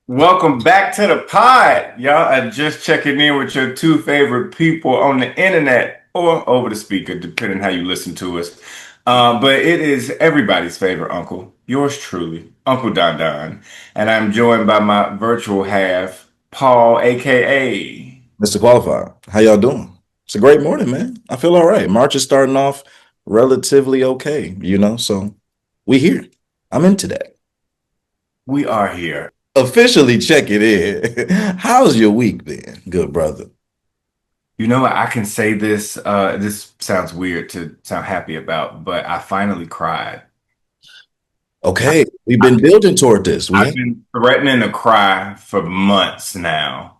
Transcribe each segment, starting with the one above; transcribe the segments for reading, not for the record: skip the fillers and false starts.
Welcome back to the pod. Y'all are just checking in with your two favorite people on the internet or over the speaker, depending how you listen to us. But it is everybody's favorite uncle, yours truly, Uncle Don Don. And I'm joined by my virtual half, Paul, aka. Mr. Qualified, how y'all doing? It's a great morning, man. I feel all right. March is starting off relatively okay, so we here. I'm into that. We are here. Officially check it in. How's your week been, good brother? You know what? I can say this. This sounds weird to sound happy about, but I finally cried. Okay, we've been building toward this. We I've have. been threatening to cry for months now,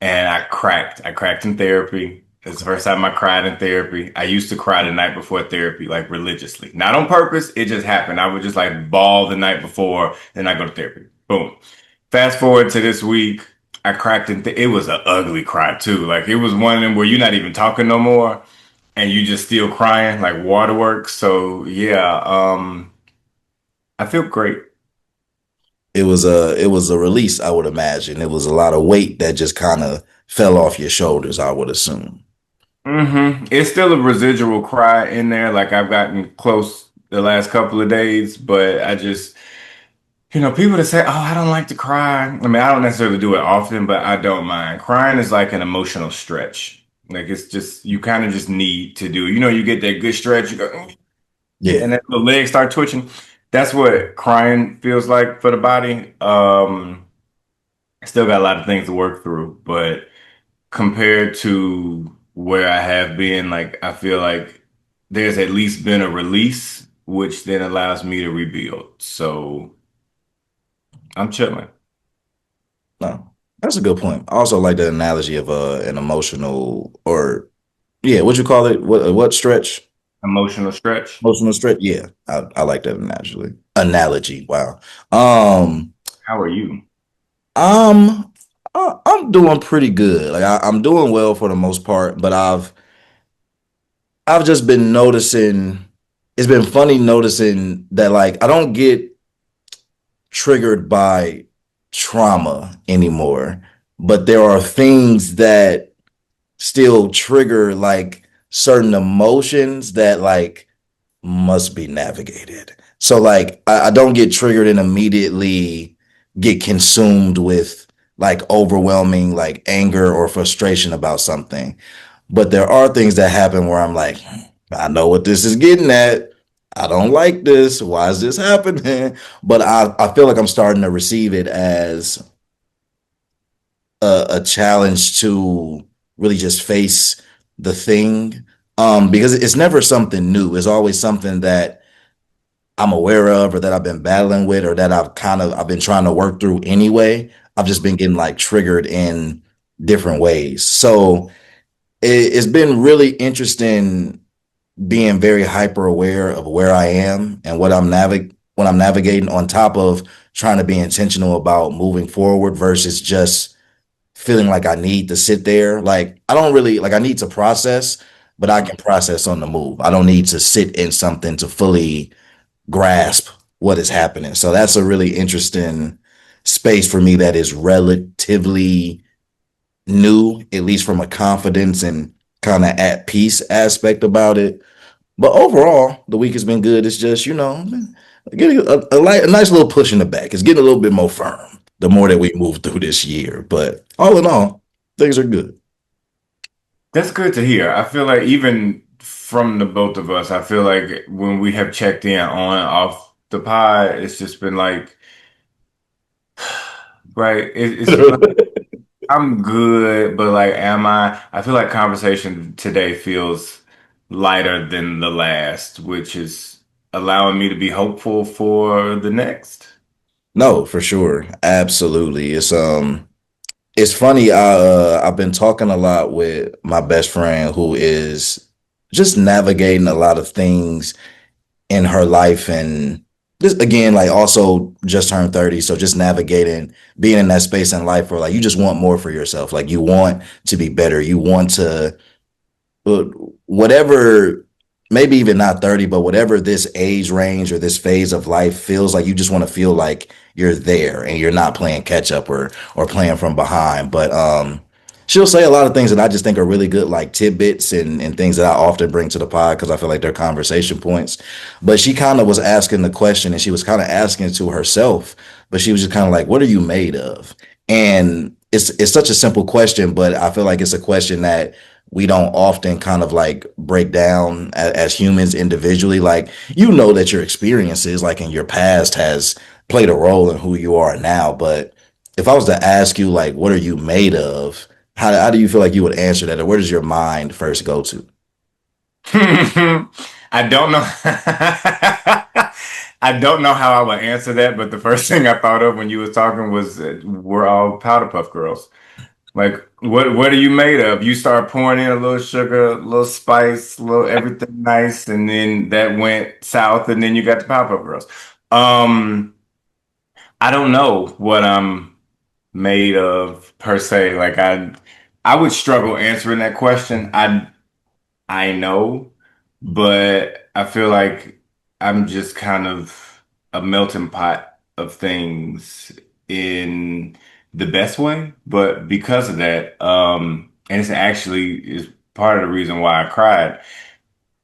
and I cracked. I cracked in therapy. It's the first time I cried in therapy. I used to cry the night before therapy, like religiously. Not on purpose, it just happened. I would just like bawl the night before, then I go to therapy. Boom. Fast forward to this week, I cracked in it was an ugly cry too. Like it was one of them where you're not even talking no more and you just still crying like waterworks. So yeah, I feel great. It was a release, I would imagine. It was a lot of weight that just kind of fell off your shoulders, I would assume. It's still a residual cry in there. Like I've gotten close the last couple of days, but I just, people that say, "Oh, I don't like to cry." I mean, I don't necessarily do it often, but I don't mind. Crying is like an emotional stretch. Like it's just you kind of just need to do. You get that good stretch. You go, "Mm," Yeah. and then the legs start twitching. That's what crying feels like for the body. I still got a lot of things to work through, but compared to where I have been, like I feel like there's at least been a release, which then allows me to rebuild. So I'm chilling. No, that's a good point. I also like the analogy of an emotional or yeah, what you call it? What stretch? Emotional stretch. Emotional stretch? Yeah, I like that analogy. Analogy. Wow. Um, How are you? I'm I'm doing pretty good. Like I'm doing well for the most part, but I've just been noticing. It's been funny noticing that like I don't get triggered by trauma anymore, but there are things that still trigger like certain emotions that like must be navigated. So like I don't get triggered and immediately get consumed with like overwhelming like anger or frustration about something. But there are things that happen where I'm like, I know what this is getting at. I don't like this. Why is this happening? But I feel like I'm starting to receive it as a challenge to really just face the thing. Because it's never something new. It's always something that I'm aware of or that I've been battling with or that I've been trying to work through anyway. I've just been getting like triggered in different ways. So it's been really interesting being very hyper aware of where I am and what I'm navigating on top of trying to be intentional about moving forward versus just feeling like I need to sit there. Like I don't really like I need to process, but I can process on the move. I don't need to sit in something to fully grasp what is happening. So that's a really interesting space for me that is relatively new, at least from a confidence and kind of at peace aspect about it. But overall, the week has been good. It's just, getting a nice little push in the back. It's getting a little bit more firm the more that we move through this year. But all in all, things are good. That's good to hear. I feel like even from the both of us, I feel like when we have checked in on and off the pod, it's just been like, right, it's been like, I'm good, but like, am I? I feel like conversation today feels lighter than the last, which is allowing me to be hopeful for the next. No, for sure. Absolutely. It's funny. I've been talking a lot with my best friend who is just navigating a lot of things in her life and just again like also just turned 30, so just navigating being in that space in life where like you just want more for yourself, like you want to be better, you want to uh, whatever, maybe even not 30, but whatever this age range or this phase of life feels like, you just want to feel like you're there and you're not playing catch up or playing from behind. But she'll say a lot of things that I just think are really good, like tidbits and things that I often bring to the pod because I feel like they're conversation points. But she kind of was asking the question and she was kind of asking it to herself, but she was just kind of like, what are you made of? And it's such a simple question, but I feel like it's a question that we don't often kind of like break down as humans individually. Like, you know that your experiences, like in your past, has played a role in who you are now. But if I was to ask you, like, what are you made of? How do you feel like you would answer that? Or where does your mind first go to? I don't know. I don't know how I would answer that, but the first thing I thought of when you was talking was we're all powder puff girls. Like, what are you made of? You start pouring in a little sugar, a little spice, a little everything nice, and then that went south, and then you got the powder puff girls. Um, I don't know what I'm made of per se. Like I would struggle answering that question. I know, but I feel like I'm just kind of a melting pot of things in the best way. But because of that, and it's actually is part of the reason why I cried.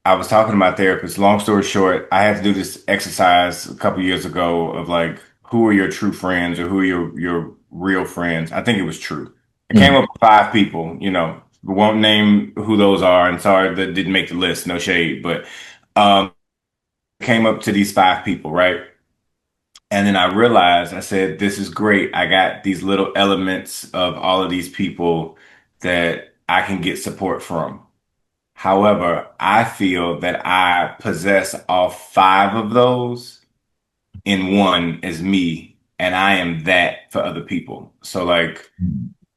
I was talking to my therapist. Long story short, I had to do this exercise a couple years ago of like, who are your true friends or who are your real friends? I think it was true. I came Mm, up with five people, we won't name who those are, and sorry that didn't make the list, no shade, but um came up to these five people, right? And then I realized I said, this is great. I got these little elements of all of these people that I can get support from. However, I feel that I possess all five of those in one as me, and I am that for other people. So, like,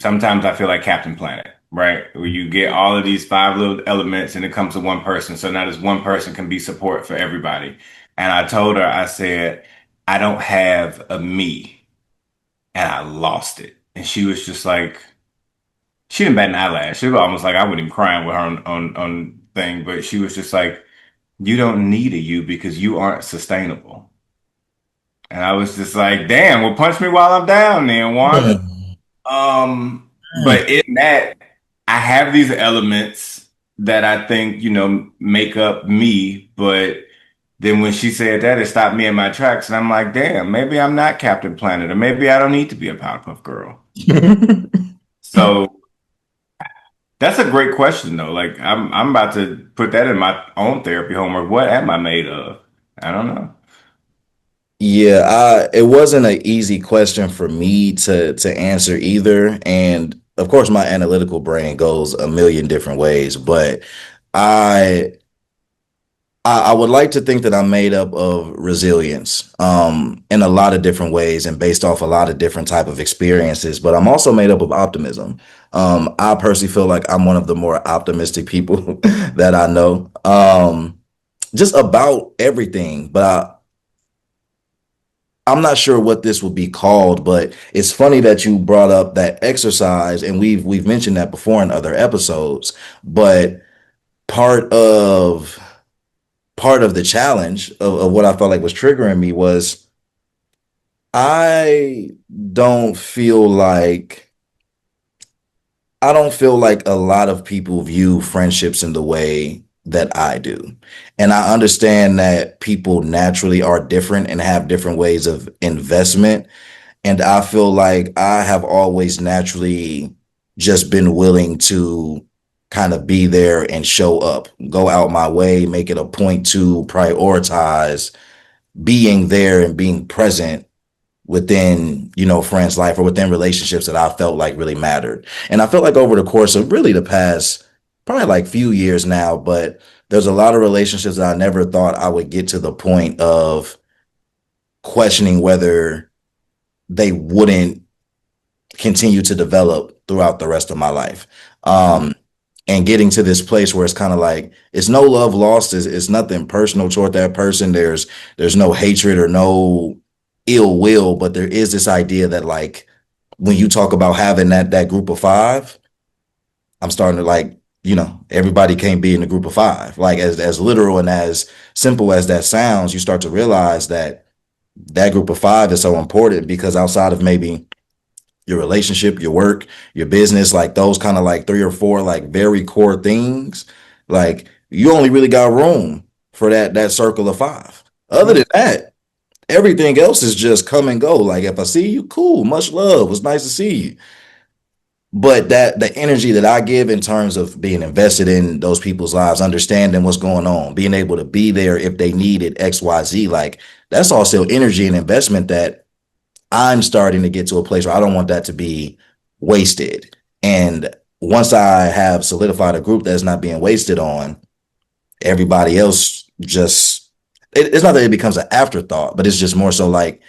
sometimes I feel like Captain Planet, right? Where you get all of these five little elements and it comes to one person. So now this one person can be support for everybody. And I told her, I said, I don't have a me, and I lost it. And she was just like, she didn't bat an eyelash. She was almost like I wouldn't even crying with her on thing, but she was just like, you don't need a you because you aren't sustainable. And I was just like, damn, well, punch me while I'm down then, Wanda. mm, But in that, I have these elements that I think, make up me. But then when she said that, it stopped me in my tracks. And I'm like, damn, maybe I'm not Captain Planet, or maybe I don't need to be a Powerpuff Girl. mm. So that's a great question, though. Like, I'm about to put that in my own therapy homework. What am I made of? I don't know. Yeah, it wasn't an easy question for me to answer either. And of course, my analytical brain goes a million different ways, but I I would like to think that I'm made up of resilience, in a lot of different ways and based off a lot of different type of experiences. But I'm also made up of optimism. I personally feel like I'm one of the more optimistic people that I know, just about everything. But I'm not sure what this would be called. But it's funny that you brought up that exercise, and we've mentioned that before in other episodes. But part of part of the challenge of what I felt like was triggering me was I don't feel like I don't feel like a lot of people view friendships in the way that I do. And I understand that people naturally are different and have different ways of investment. And I feel like I have always naturally just been willing to kind of be there and show up, go out my way, make it a point to prioritize being there and being present within, friends' life or within relationships that I felt like really mattered. And I felt like over the course of really the past probably like few years now, but there's a lot of relationships that I never thought I would get to the point of questioning whether they wouldn't continue to develop throughout the rest of my life. And getting to this place where it's kind of like it's no love lost, it's nothing personal toward that person. There's no hatred or no ill will, but there is this idea that like when you talk about having that group of five, I'm starting to like, everybody can't be in the group of five. Like as literal and as simple as that sounds, you start to realize that that group of five is so important because outside of maybe your relationship, your work, your business, like those kind of like three or four like very core things, like you only really got room for that circle of five. Other Yeah. than that, everything else is just come and go. Like if I see you, cool, much love. It was nice to see you. But that the energy that I give in terms of being invested in those people's lives, understanding what's going on, being able to be there if they needed XYZ, like that's also energy and investment that I'm starting to get to a place where I don't want that to be wasted. And once I have solidified a group that's not being wasted on, everybody else just it's not that it becomes an afterthought, but it's just more so like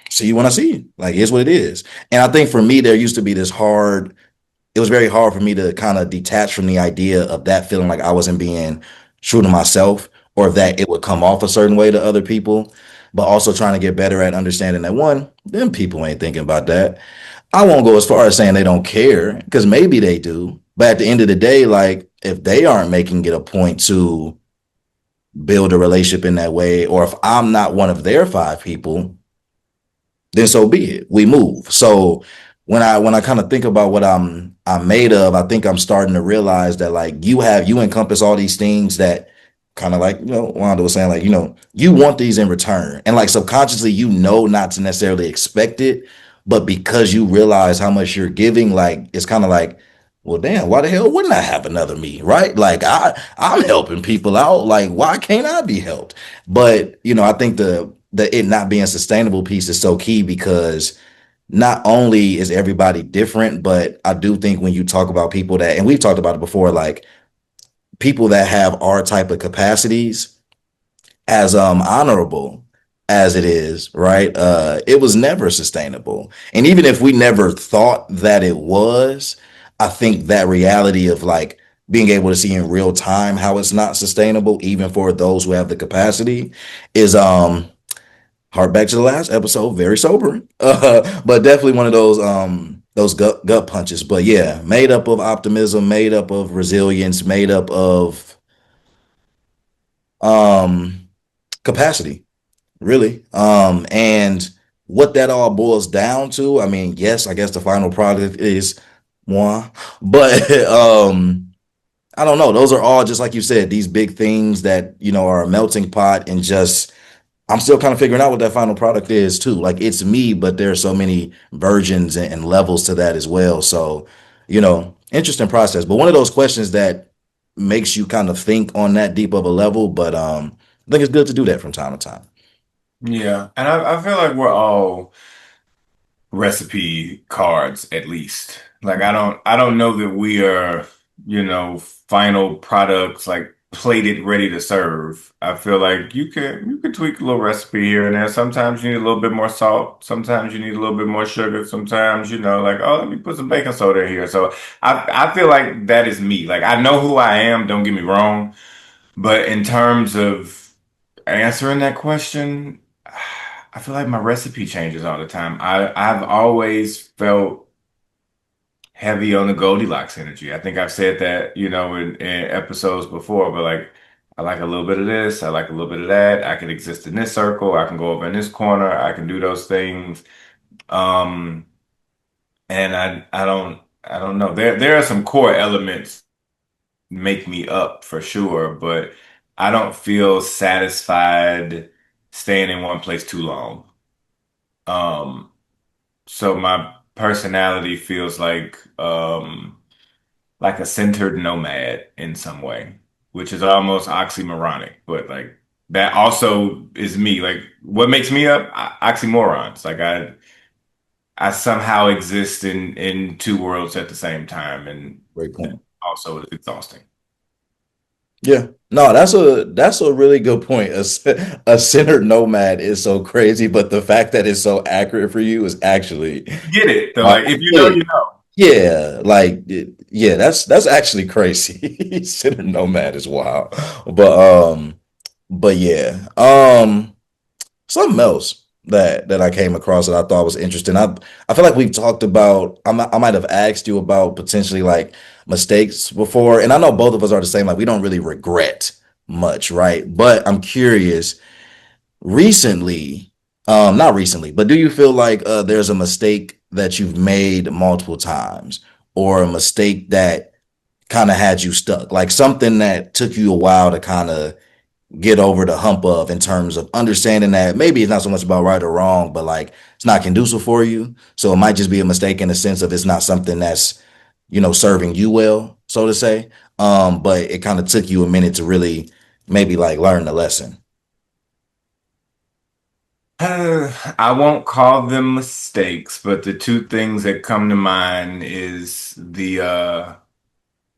see you when I see you. Like it's what it is. And I think for me, there used to be this hard it was very hard for me to kind of detach from the idea of that feeling like I wasn't being true to myself or that it would come off a certain way to other people, but also trying to get better at understanding that one, them people ain't thinking about that. I won't go as far as saying they don't care because maybe they do. But at the end of the day, like if they aren't making it a point to build a relationship in that way, or if I'm not one of their five people, then so be it. We move. So when I kind of think about what I'm made of, I think I'm starting to realize that like you encompass all these things that kind of like, Wanda was saying, like, you want these in return. And like subconsciously, not to necessarily expect it, but because you realize how much you're giving, like it's kind of like, well, damn, why the hell wouldn't I have another me? Right. Like I'm helping people out. Like, why can't I be helped? But I think the it not being sustainable piece is so key because not only is everybody different, but I do think when you talk about people that, and we've talked about it before, like people that have our type of capacities, as honorable as it is, right? It was never sustainable. And even if we never thought that it was, I think that reality of like being able to see in real time how it's not sustainable, even for those who have the capacity, is Heart back to the last episode, very sobering, but definitely one of those gut punches. But yeah, made up of optimism, made up of resilience, made up of um capacity, really. And what that all boils down to, I mean, yes, I guess the final product is moi, but I don't know. Those are all just like you said, these big things that are a melting pot and just I'm still kind of figuring out what that final product is too. Like it's me, but there are so many versions and levels to that as well. So, interesting process. But one of those questions that makes you kind of think on that deep of a level. But I think it's good to do that from time to time. Yeah. And I feel like we're all recipe cards at least. Like I don't know that we are, final products like plated ready to serve. I feel like you could tweak a little recipe here and there. Sometimes you need a little bit more salt, sometimes you need a little bit more sugar, sometimes, like, oh, let me put some baking soda in here. So I feel like that is me. Like I know who I am, don't get me wrong, but in terms of answering that question, I feel like my recipe changes all the time. I've always felt heavy on the Goldilocks energy. I think I've said that, in episodes before, but like I like a little bit of this, I like a little bit of that. I can exist in this circle, I can go over in this corner, I can do those things. Um, and I don't know. There are some core elements make me up for sure, but I don't feel satisfied staying in one place too long. Um, so my personality feels like a centered nomad in some way, which is almost oxymoronic, but like that also is me. Like what makes me up? Oxymorons. Like I somehow exist in two worlds at the same time, and Great that point. also is exhausting. Yeah. No, that's a really good point. A centered nomad is so crazy, but the fact that it's so accurate for you is actually You get it though. uh, Like if you know, yeah, you know. yeah, like yeah, that's actually crazy. Centered nomad is wild. But but yeah. Something else that I came across that I thought was interesting. I feel like we've talked about. I might have asked you about potentially like mistakes before, and I know both of us are the same. Like we don't really regret much, right? But I'm curious. recently, not recently, but do you feel like there's a mistake that you've made multiple times or a mistake that kind of had you stuck, like something that took you a while to kind of get over the hump of in terms of understanding that maybe it's not so much about right or wrong, but like it's not conducive for you. So it might just be a mistake in the sense of it's not something that's, serving you well, so to say. But it kind of took you a minute to really maybe like learn the lesson. I won't call them mistakes, but the two things that come to mind is the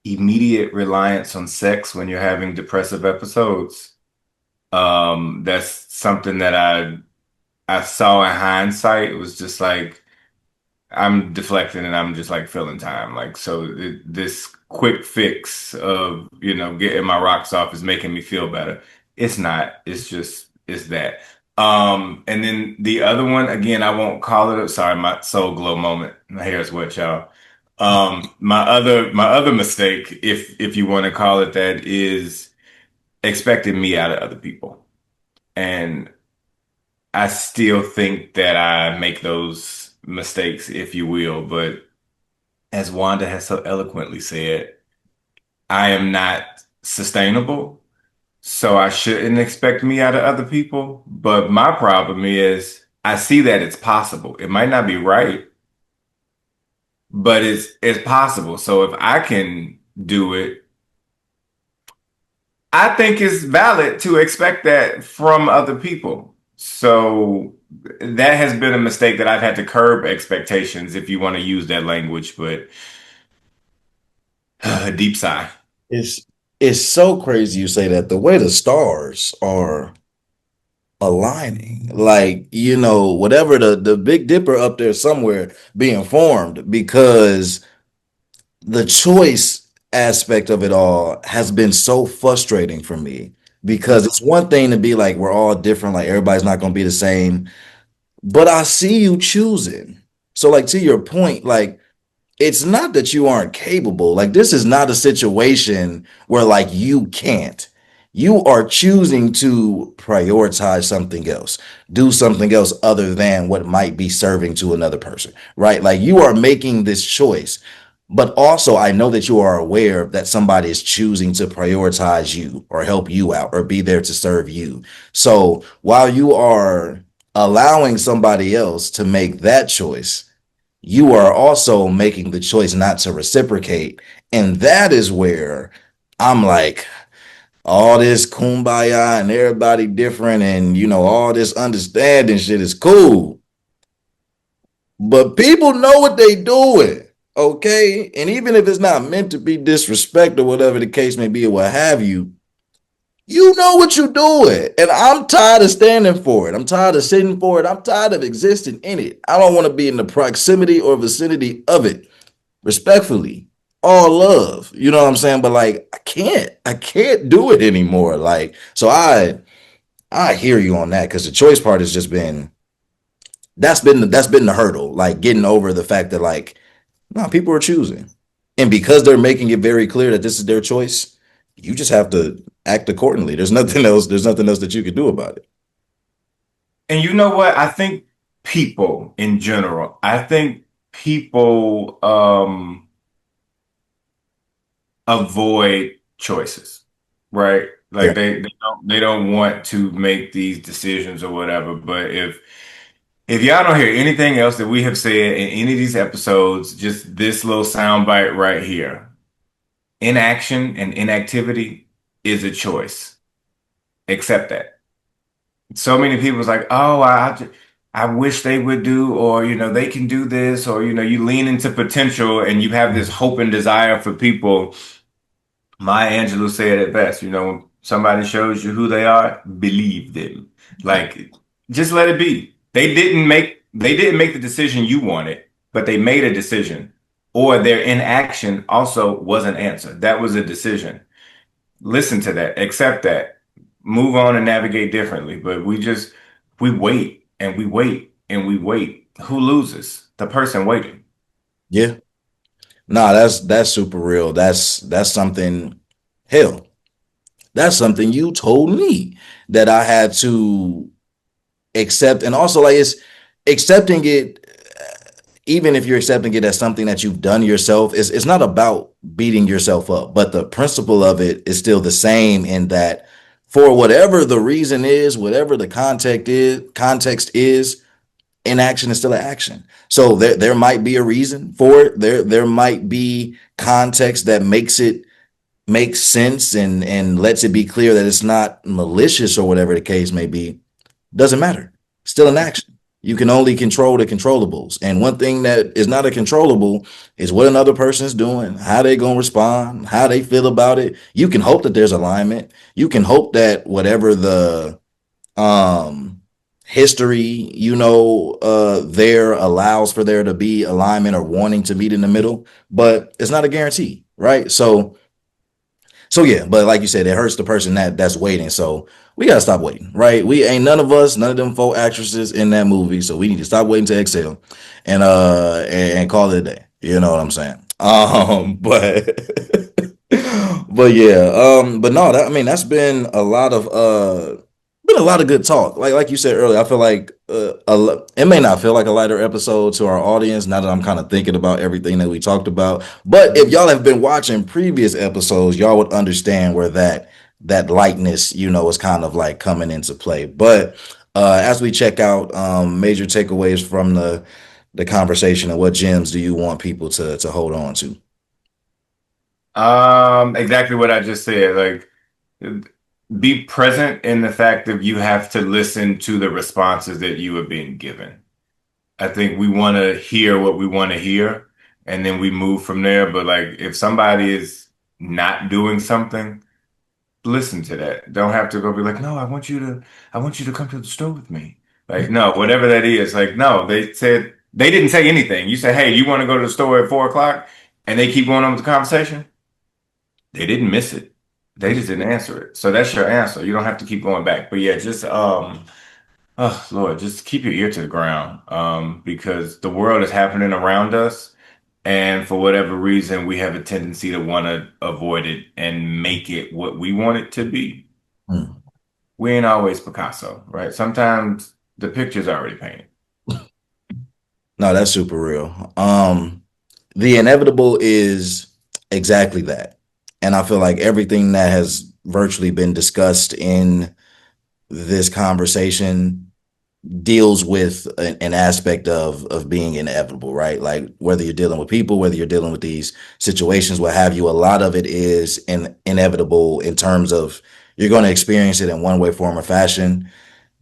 immediate reliance on sex when you're having depressive episodes. That's something that I saw in hindsight. It was just like I'm deflecting and I'm just like filling time. Like, so this quick fix of, getting my rocks off is making me feel better. It's not. It's that. And then the other one, again, I won't call it, sorry, my soul glow moment. My hair is wet, y'all. My other mistake, if you want to call it that, is expecting me out of other people. And I still think that I make those mistakes, if you will, but as Wanda has so eloquently said, I am not sustainable, so I shouldn't expect me out of other people. But my problem is I see that it's possible. It might not be right, but it's possible. So if I can do it, I think it's valid to expect that from other people. So that has been a mistake that I've had to curb expectations, if you want to use that language, but a deep sigh. It's it's so crazy you say that. The way the stars are aligning, like whatever the Big Dipper up there somewhere being formed, because the choice aspect of it all has been so frustrating for me. Because it's one thing to be like we're all different, like everybody's not going to be the same, but I see you choosing. So like to your point, like it's not that you aren't capable. Like this is not a situation where like you can't. You are choosing to prioritize something else, do something else other than what might be serving to another person, right? Like you are making this choice. But also, I know that you are aware that somebody is choosing to prioritize you or help you out or be there to serve you. So while you are allowing somebody else to make that choice, you are also making the choice not to reciprocate. And that is where I'm like, all this kumbaya and everybody different and, all this understanding shit is cool. But people know what they doing. Okay. And even if it's not meant to be disrespect or whatever the case may be or what have you, you know what you're doing. And I'm tired of standing for it. I'm tired of sitting for it. I'm tired of existing in it. I don't want to be in the proximity or vicinity of it. Respectfully, all love. You know what I'm saying? But like I can't do it anymore. Like, so I hear you on that because the choice part has just been that's been the hurdle. Like getting over the fact that like, no, people are choosing. And because they're making it very clear that this is their choice, you just have to act accordingly. There's nothing else that you could do about it. And you know what? I think people in general, I think people avoid choices, right? Yeah. Like they don't want to make these decisions or whatever. But if y'all don't hear anything else that we have said in any of these episodes, just this little soundbite right here. Inaction and inactivity is a choice. Accept that. So many people's like, oh, I wish they would do, or they can do this, or you lean into potential and you have this hope and desire for people. Maya Angelou said it best, when somebody shows you who they are, believe them. Like, just let it be. They didn't make the decision you wanted, but they made a decision. Or their inaction also was an answer. That was a decision. Listen to that, accept that, move on and navigate differently. But we wait and we wait and we wait. Who loses? The person waiting. Yeah. Nah, that's super real. That's something, hell, that's something you told me that I had to. accept, and also like it's accepting it, even if you're accepting it as something that you've done yourself, it's not about beating yourself up, but the principle of it is still the same in that for whatever the reason is, whatever the context is, inaction is still an action. So there might be a reason for it. There might be context that makes sense and lets it be clear that it's not malicious or whatever the case may be. Doesn't matter. Still an action. You can only control the controllables. And one thing that is not a controllable is what another person is doing, how they going to respond, how they feel about it. You can hope that there's alignment. You can hope that whatever the um history, there allows for there to be alignment or wanting to meet in the middle, but it's not a guarantee, right? So yeah, but like you said, it hurts the person that's waiting. So we gotta stop waiting, right? We ain't none of us, none of them four actresses in that movie. So we need to stop waiting to exhale and call it a day. You know what I'm saying? But but yeah, but no, I mean that's been a lot of good talk. Like you said earlier, I feel like it may not feel like a lighter episode to our audience now that I'm kind of thinking about everything that we talked about. But if y'all have been watching previous episodes, y'all would understand where that lightness, is kind of like coming into play. But as we check out major takeaways from the conversation, and what gems do you want people to hold on to? Exactly what I just said. Like, be present in the fact that you have to listen to the responses that you are being given. I think we want to hear what we want to hear, and then we move from there. But like, if somebody is not doing something, listen to that. Don't have to go be like, no, I want you to come to the store with me. Like, no, whatever that is. Like, no, they didn't say anything. You say, hey, you want to go to the store at 4 o'clock, and they keep going on with the conversation. They didn't miss it. They just didn't answer it. So that's your answer. You don't have to keep going back. But yeah, just oh Lord, just keep your ear to the ground. Because the world is happening around us, and for whatever reason, we have a tendency to want to avoid it and make it what we want it to be. Hmm. We ain't always Picasso, right? Sometimes the picture's already painted. No, that's super real. The inevitable is exactly that. And I feel like everything that has virtually been discussed in this conversation deals with an aspect of being inevitable, right? Like whether you're dealing with people, whether you're dealing with these situations, what have you, a lot of it is inevitable in terms of you're going to experience it in one way, form, or fashion.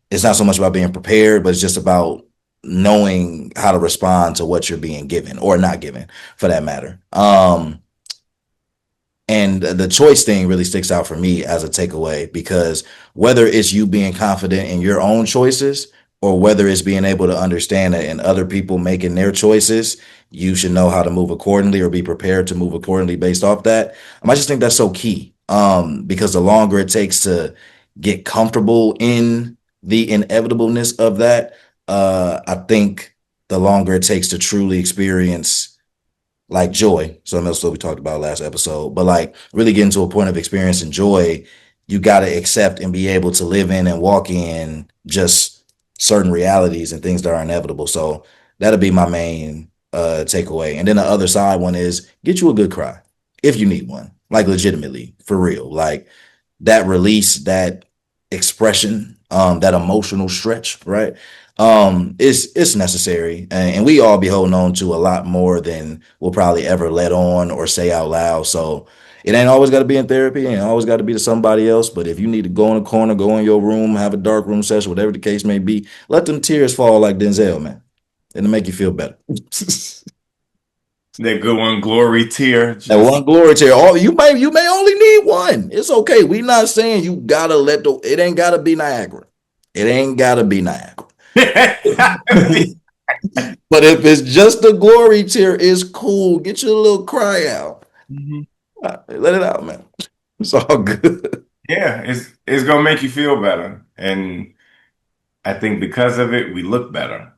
It's not so much about being prepared, but it's just about knowing how to respond to what you're being given or not given for that matter. And the choice thing really sticks out for me as a takeaway because whether it's you being confident in your own choices or whether it's being able to understand that in other people making their choices, you should know how to move accordingly or be prepared to move accordingly based off that. I just think that's so key. Because the longer it takes to get comfortable in the inevitableness of that, I think the longer it takes to truly experience like joy, something else that we talked about last episode, but like really getting to a point of experiencing joy, you got to accept and be able to live in and walk in just certain realities and things that are inevitable. So that'll be my main takeaway. And then the other side one is get you a good cry if you need one, like legitimately for real. Like that release, that expression, that emotional stretch, right? It's necessary, and we all be holding on to a lot more than we'll probably ever let on or say out loud. So it ain't always got to be in therapy, and always got to be to somebody else. But if you need to go in a corner, go in your room, have a dark room session, whatever the case may be, let them tears fall like Denzel, man, and it'll make you feel better. That good one, glory tear. That Just one glory tear. Oh, you may only need one. It's okay. We not saying you gotta let the. It ain't gotta be Niagara. It ain't gotta be Niagara. But if it's just a glory tear, it's cool. Get your little cry out. Mhm. Let it out, man. It's all good. Yeah, it's gonna make you feel better. And I think because of it, we look better.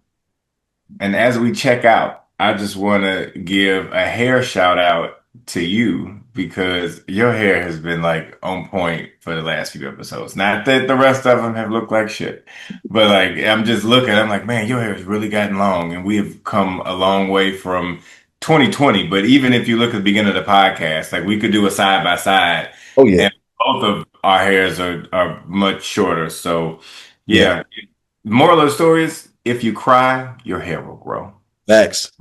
And as we check out, I just want to give a hair shout out to you because your hair has been like on point for the last few episodes. Not that the rest of them have looked like shit, but like I'm just looking, I'm like, man, your hair has really gotten long, and we have come a long way from 2020. But even if you look at the beginning of the podcast, like we could do a side by side, Oh yeah, and both of our hairs are much shorter. So yeah, yeah, moral of the story is, if you cry, your hair will grow. facts,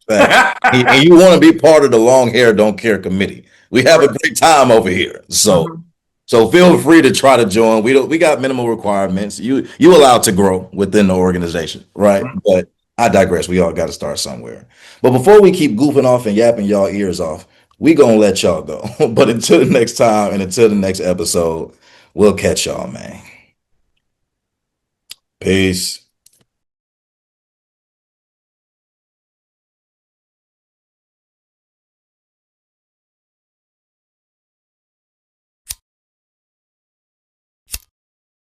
facts. And you want to be part of the long hair don't care committee. We have a great time over here. So feel free to try to join. We got minimal requirements. You allowed to grow within the organization, right? But I digress. We all got to start somewhere. But before we keep goofing off and yapping y'all ears off, we gonna let y'all go. But until the next time and until the next episode, we'll catch y'all, man. Peace.